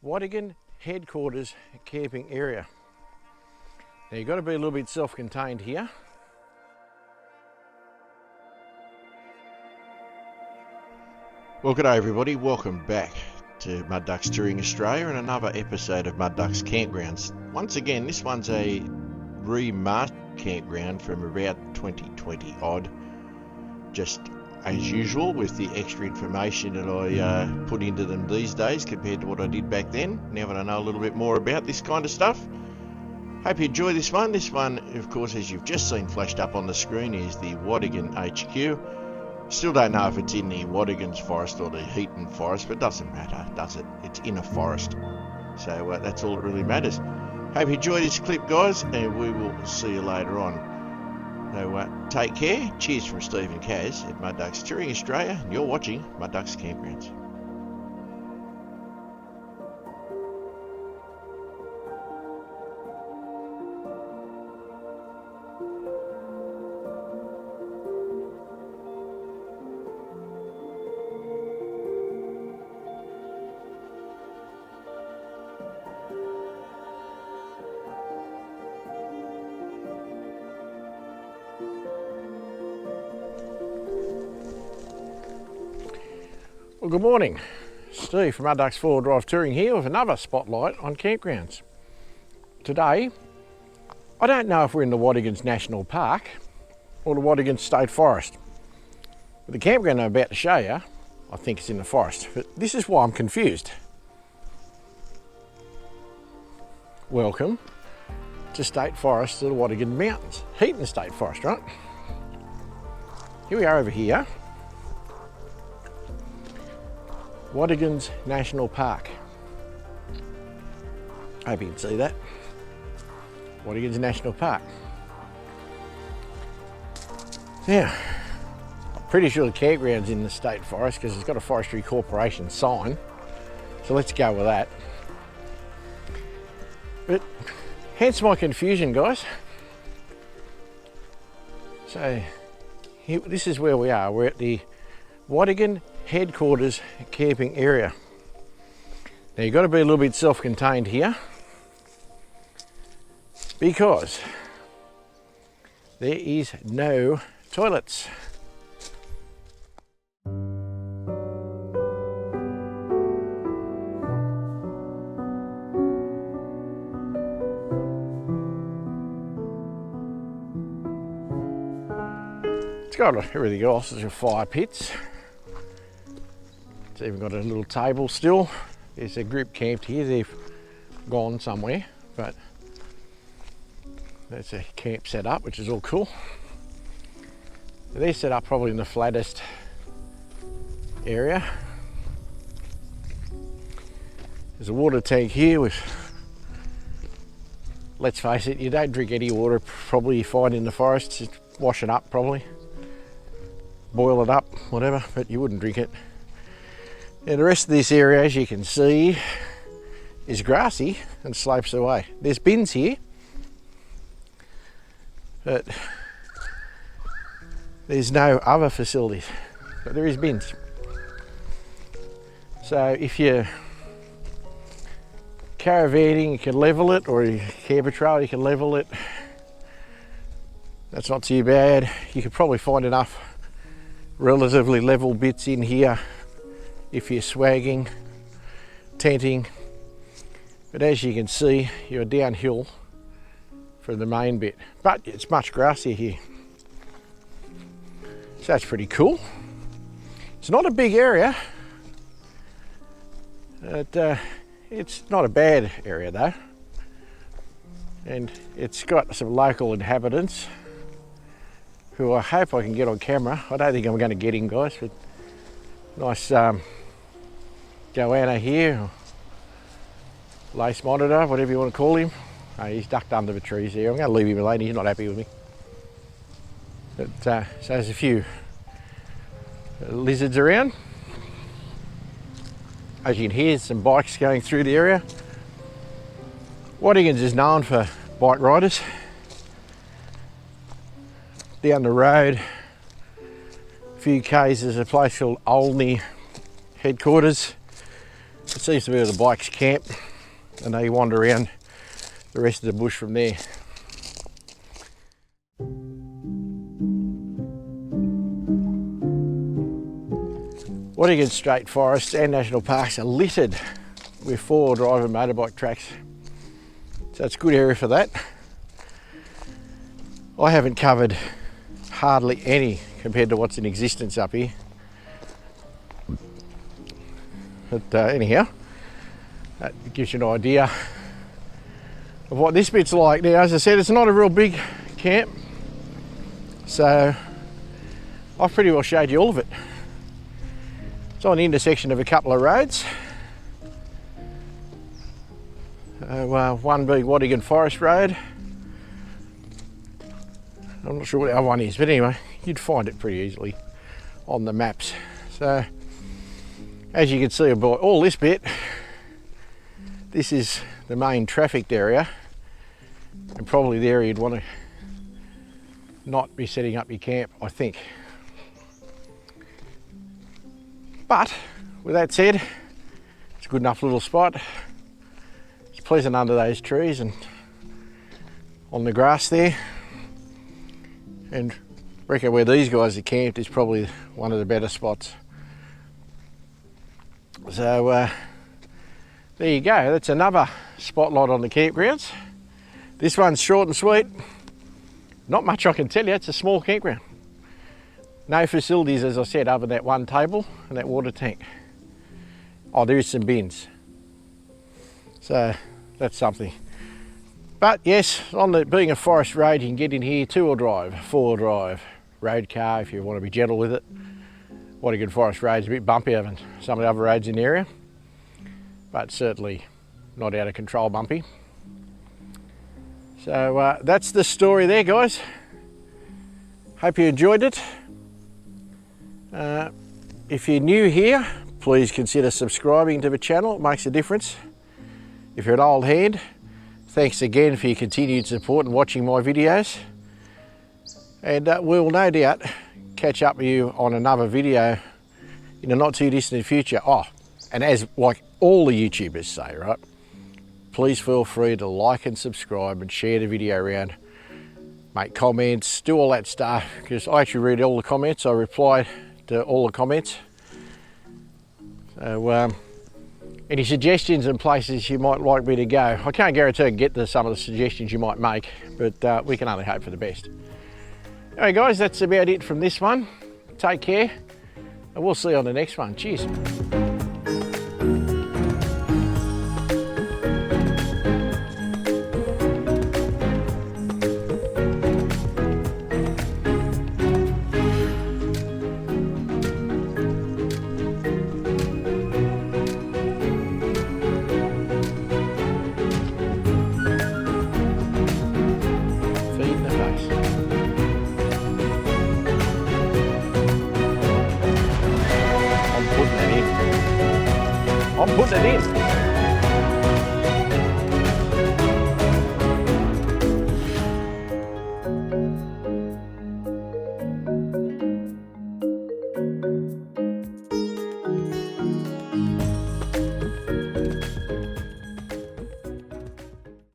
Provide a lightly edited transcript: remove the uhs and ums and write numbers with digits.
Watagan Headquarters Camping area. Now you've got to be a little bit self-contained here. Well, g'day everybody, welcome back to Mud Ducks Touring Australia and another episode of Mud Ducks Campgrounds. Once again, this one's a remastered campground from about 2020 odd. Just as usual with the extra information that I put into them these days compared to what I did back then, now that I know a little bit more about this kind of stuff. Hope you enjoy this one. This one, of course, as you've just seen flashed up on the screen, is the Watagan HQ. Still don't know if it's in the Watagan's forest or the Heaton forest, but it doesn't matter, does it? It's in a forest. So that's all that really matters. Hope you enjoy this clip, guys, and we will see you later on. So take care. Cheers from Steve and Kaz at Mud Ducks Touring Australia, and you're watching Mud Ducks Campgrounds. Well, good morning. Steve from Mud Ducks 4 Drive Touring here with another spotlight on campgrounds. Today, I don't know if we're in the Watagan's National Park or the Watagan State Forest. But the campground I'm about to show you, I think it's in the forest. But this is why I'm confused. Welcome to State Forest of the Watagan Mountains. Heaton State Forest, right? Here we are over here. Watagan's National Park. I hope you can see that. Watagan's National Park. Now, I'm pretty sure the campground's in the State Forest because it's got a Forestry Corporation sign. So let's go with that. But hence my confusion, guys. So here, this is where we are. We're at the Watagan Headquarters Camping area. Now you've got to be a little bit self-contained here because there is no toilets. It's got everything else. There's your fire pits. It's even got a little table still. There's a group camped here. They've gone somewhere, but that's a camp set up, which is all cool. They're set up probably in the flattest area. There's a water tank here with, let's face it, you don't drink any water probably you find in the forest. Just wash it up probably, boil it up, whatever, but you wouldn't drink it. And the rest of this area, as you can see, is grassy and slopes away. There's bins here, but there's no other facilities, but there is bins. So if you're caravanning, you can level it, or you camper trail, you can level it. That's not too bad. You could probably find enough relatively level bits in here if you're swagging, tenting, but as you can see, you're downhill from the main bit, but it's much grassier here. So that's pretty cool. It's not a big area, but it's not a bad area though, and it's got some local inhabitants who I hope I can get on camera. I don't think I'm going to get him, guys, but nice goanna here, or lace monitor, whatever you want to call him. Oh, he's ducked under the trees there. I'm going to leave him alone, he's not happy with me. But, so there's a few lizards around. As you can hear, some bikes going through the area. Watagan's is known for bike riders. Down the road, a few k's, there's a place called Olney Headquarters. It seems to be where the bikes camp, and they wander around the rest of the bush from there. Watagan State Forest and National Parks are littered with four-wheel drive and motorbike tracks. So it's a good area for that. I haven't covered hardly any compared to what's in existence up here. But anyhow, that gives you an idea of what this bit's like. Now, as I said, it's not a real big camp, so I've pretty well showed you all of it. It's on the intersection of a couple of roads. One being Watagan Forest Road. I'm not sure what the other one is, but anyway, you'd find it pretty easily on the maps. So, as you can see about all this bit, this is the main trafficked area, and probably the area you'd want to not be setting up your camp, I think. But with that said, it's a good enough little spot. It's pleasant under those trees and on the grass there. And I reckon where these guys are camped is probably one of the better spots. So there you go, that's another spotlight on the campgrounds. This one's short and sweet. Not much I can tell you, it's a small campground. No facilities, as I said, other than that one table and that water tank. Oh, there is some bins. So that's something. But yes, being a forest road, you can get in here two-wheel drive, four-wheel drive, road car if you want to be gentle with it. Watagan Forest Road's a bit bumpier than some of the other roads in the area, but certainly not out of control bumpy. So that's the story there, guys. Hope you enjoyed it. If you're new here, please consider subscribing to the channel. It makes a difference. If you're an old hand, thanks again for your continued support and watching my videos. And we'll no doubt catch up with you on another video in the not too distant future. Oh, and as like all the YouTubers say, right? Please feel free to like and subscribe and share the video around. Make comments, do all that stuff, because I actually read all the comments. I reply to all the comments. So any suggestions and places you might like me to go, I can't guarantee I can get to some of the suggestions you might make, but we can only hope for the best. Anyway guys, that's about it from this one. Take care, and we'll see you on the next one. Cheers. I'm putting it in.